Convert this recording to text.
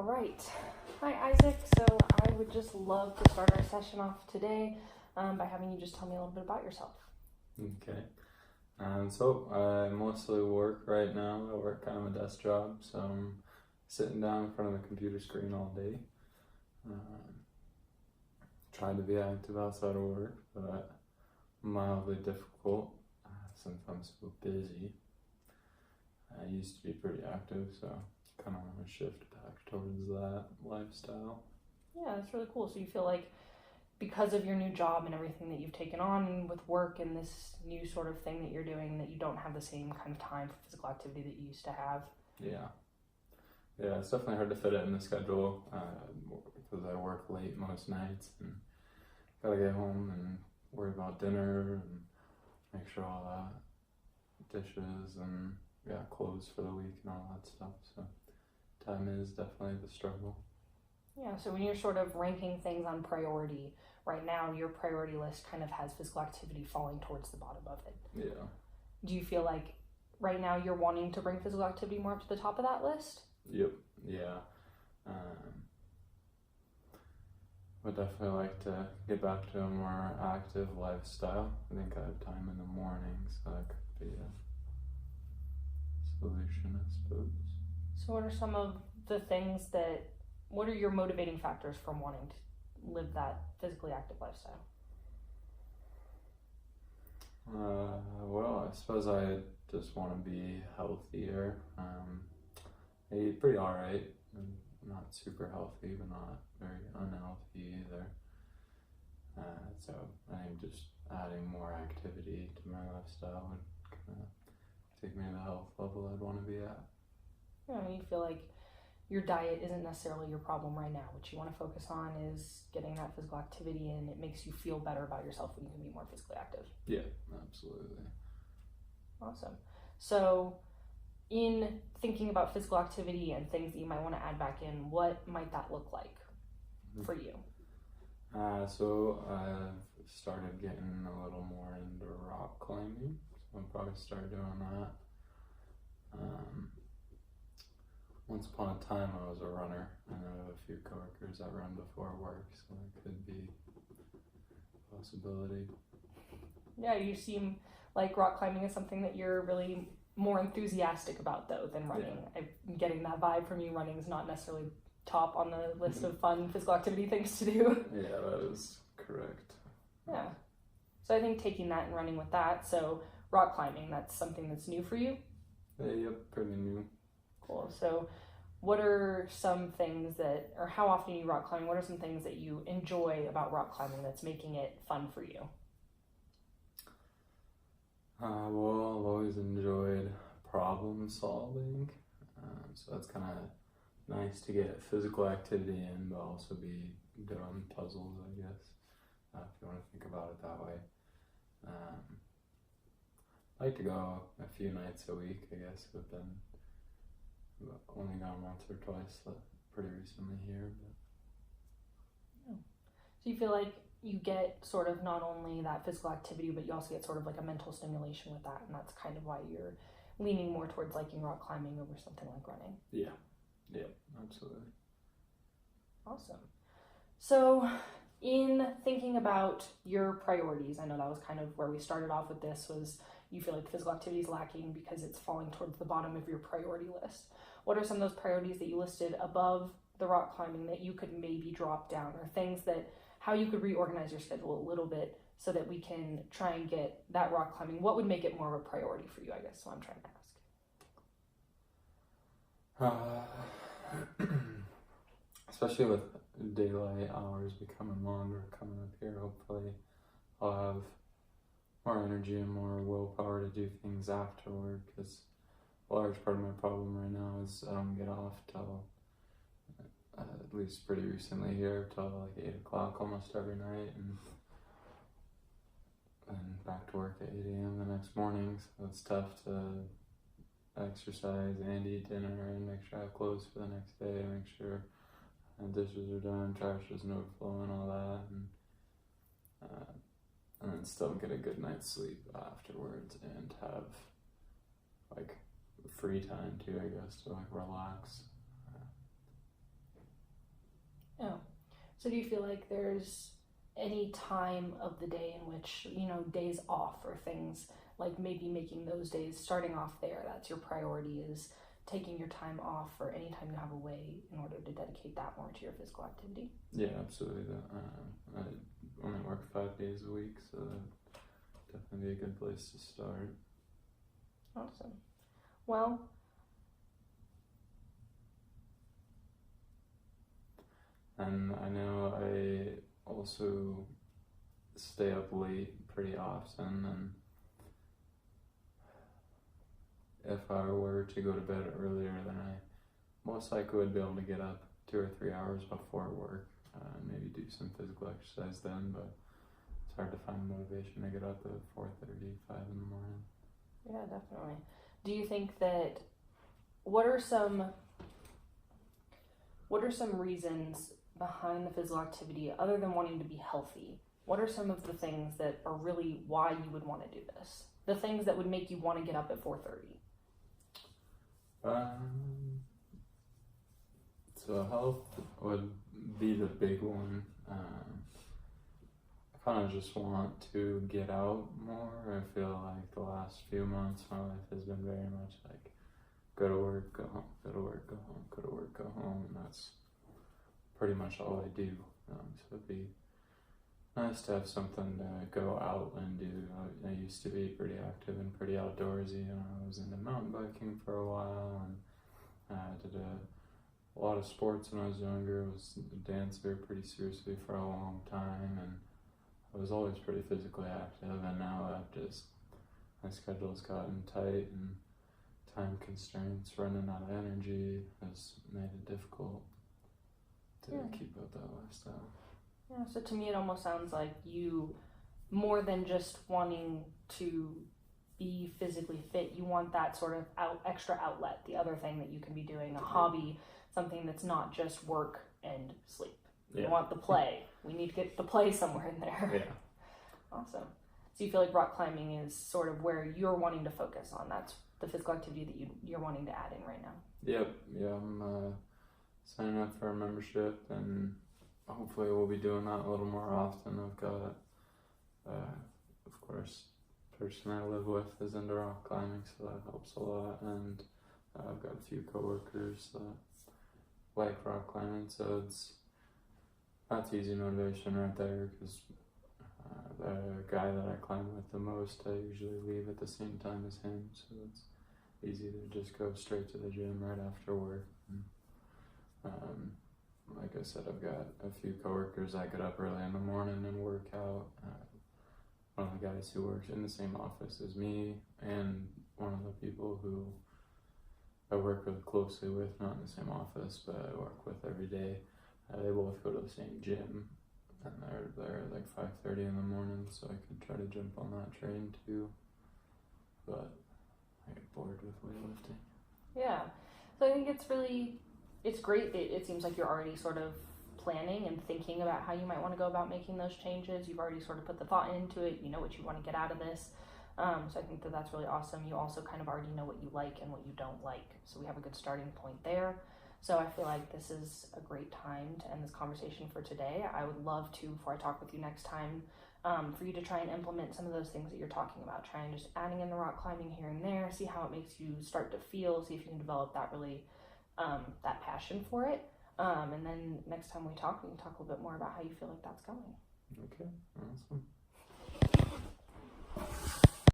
right. Hi, Isaac. So I would just love to start our session off today by having you just tell me a little bit about yourself. Okay. So I mostly work right now. I work kind of a desk job, so I'm sitting down in front of the computer screen all day. Trying to be active outside of work, but mildly difficult since I'm so busy. I used to be pretty active, so kind of want to shift back towards that lifestyle. Yeah, that's really cool. So you feel like because of your new job and everything that you've taken on with work and this new sort of thing that you're doing, that you don't have the same kind of time for physical activity that you used to have. Yeah, it's definitely hard to fit it in the schedule because I work late most nights and gotta get home and worry about dinner and make sure all that dishes and clothes for the week and all that stuff. So time is definitely the struggle. Yeah, so when you're sort of ranking things on priority, right now your priority list kind of has physical activity falling towards the bottom of it. Yeah. Do you feel like right now you're wanting to bring physical activity more up to the top of that list? Yep. Yeah. Would definitely like to get back to a more active lifestyle. I think I have time in the morning, so that could be a solution, I suppose. So what are some of the things what are your motivating factors from wanting to live that physically active lifestyle? Well, I suppose I just want to be healthier. I eat pretty alright. Not super healthy, but not very unhealthy either. So I think just adding more activity to my lifestyle would kind of take me to the health level I'd want to be at. Yeah, you feel like your diet isn't necessarily your problem right now. What you want to focus on is getting that physical activity, and it makes you feel better about yourself when you can be more physically active. Yeah, absolutely. Awesome. So in thinking about physical activity and things that you might want to add back in, what might that look like for you? So I've started getting a little more into rock climbing, so I'll probably start doing that. Once upon a time I was a runner, and I have a few coworkers that run before work, so that could be a possibility. Yeah, you seem like rock climbing is something that you're really more enthusiastic about though than running. Yeah. I'm getting that vibe from you. Running is not necessarily top on the list of fun physical activity things to do. Yeah, that is correct. Yeah. So I think taking that and running with that. So rock climbing, that's something that's new for you? Yep, pretty new. Cool. So what are some things or how often you rock climbing? What are some things that you enjoy about rock climbing that's making it fun for you? Well, I've always enjoyed problem solving, so that's kind of nice to get physical activity in, but also be doing puzzles, I guess, if you want to think about it that way. I like to go a few nights a week, I guess. I've only gone once or twice pretty recently here. But. So you feel like you get sort of not only that physical activity, but you also get sort of like a mental stimulation with that, and that's kind of why you're leaning more towards liking rock climbing over something like running. Yeah, absolutely. Awesome. So in thinking about your priorities, I know that was kind of where we started off with this, was you feel like physical activity is lacking because it's falling towards the bottom of your priority list. What are some of those priorities that you listed above the rock climbing that you could maybe drop down, or things that how you could reorganize your schedule a little bit so that we can try and get that rock climbing? What would make it more of a priority for you, I guess, is what I'm trying to ask. Especially with daylight hours becoming longer coming up here, hopefully I'll have more energy and more willpower to do things afterward, because a large part of my problem right now is I don't get off till at least pretty recently here till like 8 o'clock almost every night, and back to work at 8 a.m. the next morning, so it's tough to exercise and eat dinner and make sure I have clothes for the next day, make sure dishes are done, trash isn't overflowing, all that, and then still get a good night's sleep afterwards and have like free time too, I guess, to like relax. So do you feel like there's any time of the day in which, days off or things, like maybe making those days, starting off there, that's your priority, is taking your time off, or anytime you have a way in order to dedicate that more to your physical activity? Yeah, absolutely. I only work 5 days a week, so that'd definitely be a good place to start. Awesome. Well, and I know I also stay up late pretty often, and if I were to go to bed earlier, then I most likely would be able to get up 2 or 3 hours before work, and maybe do some physical exercise then, but it's hard to find motivation to get up at 4:30, 5 in the morning. yeah, definitely. Do you think that, what are some reasons behind the physical activity other than wanting to be healthy? What are some of the things that are really why you would want to do this? The things that would make you want to get up at 4:30? So health would be the big one. I kind of just want to get out more. I feel like the last few months my life has been very much like go to work, go home, go to work, go home, go to work, go home, and that's pretty much all I do. So it'd be nice to have something to go out and do. I used to be pretty active and pretty outdoorsy. I was into mountain biking for a while, and I did a lot of sports when I was younger. I was a dancer pretty seriously for a long time, and I was always pretty physically active. And now my schedule's gotten tight, and time constraints, running out of energy has made it difficult to keep up that lifestyle. Yeah, so to me it almost sounds like you, more than just wanting to be physically fit, you want that sort of extra outlet, the other thing that you can be doing, a hobby, something that's not just work and sleep. Yeah. You want the play. We need to get the play somewhere in there. Yeah. Awesome. So you feel like rock climbing is sort of where you're wanting to focus on. That's the physical activity that you're wanting to add in right now. Yep. Yeah, I'm signing up for a membership, and hopefully we'll be doing that a little more often. I've got, of course, the person I live with is into rock climbing, so that helps a lot, and I've got a few coworkers that like rock climbing, so that's easy motivation right there, because the guy that I climb with the most, I usually leave at the same time as him, so it's easy to just go straight to the gym right after work. And, like I said, I've got a few coworkers I get up early in the morning and work out. One of the guys who works in the same office as me, and one of the people who I work really closely with, not in the same office, but I work with every day, they both go to the same gym, and they're there at like 5:30 in the morning, so I could try to jump on that train too, but I get bored with weightlifting. Yeah, so I think it's great that it seems like you're already sort of planning and thinking about how you might want to go about making those changes. You've already sort of put the thought into it. You know what you want to get out of this. So I think that that's really awesome. You also kind of already know what you like and what you don't like. So we have a good starting point there. So I feel like this is a great time to end this conversation for today. I would love to, before I talk with you next time, for you to try and implement some of those things that you're talking about. Try and just adding in the rock climbing here and there, see how it makes you start to feel, see if you can develop that really, that passion for it. And then next time we can talk a little bit more about how you feel like that's going. Okay, awesome.